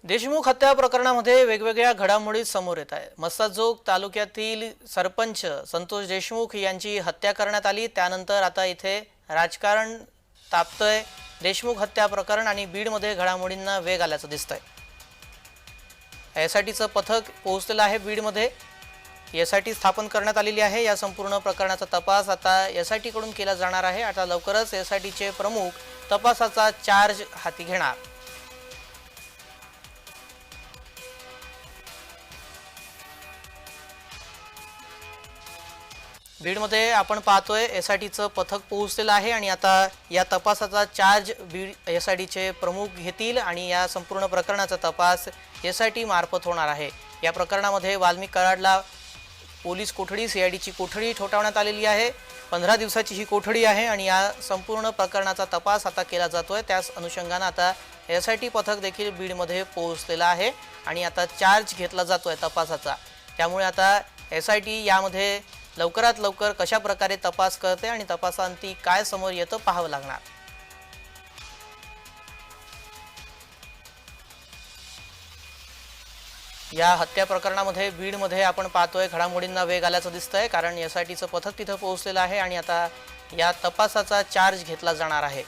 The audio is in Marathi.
देशमुख हत्या प्रकरणामध्ये वेगवेगळ्या घडामोडी समोर येत आहे। मस्साजोग तालुक्यातील सरपंच संतोष देशमुख यांची हत्या करण्यात आली। त्यानंतर आता इथे राजकारण तापतंय। देशमुख हत्या प्रकरण आणि बीडमध्ये घडामोडींना वेग आल्याचं दिसतंय। एसआयटीचं पथक पोहोचलेलं आहे बीडमध्ये। एसआयटी स्थापन करण्यात आलेली आहे। या संपूर्ण प्रकरणाचा तपास आता एसआयटी कडून केला जाणार आहे। आता लवकरच एसआयटीचे प्रमुख तपासाचा चार्ज हाती घेणार। बीडमध्ये आपण पाहतोय एसआयटीचं पथक पोहोचलेलं आहे आणि आता या तपासाचा चार्ज बीड एसआयटीचे प्रमुख घेतील आणि या संपूर्ण प्रकरणाचा तपास एसआयटी मार्फत होणार आहे। या प्रकरणामध्ये वाल्मिक कराडला पोलीस कोठडी सीआयडीची कोठडी ठोठावण्यात आलेली आहे। 15 दिवसाची ही कोठडी आहे आणि या संपूर्ण प्रकरणाचा तपास आता केला जातोय। त्याच अनुषंगाने आता एसआयटी पथक देखील बीडमध्ये पोहोचलेलं आहे आणि आता चार्ज घेतला जातोय तपासाचा। त्यामुळे आता एसआयटी यामध्ये लवकरात लवकर कशा प्रकारे तपास करते आणि तपासांती काय समोर येतं पाहावं लागणार। या हत्या प्रकरणामध्ये बीडमध्ये आपण पाहतोय घडामोडींना वेग आल्याचं दिसतंय, कारण एसआयटीचं पथक तिथं पोहोचलेलं आहे आणि आता या तपासाचा चार्ज घेतला जाणार आहे।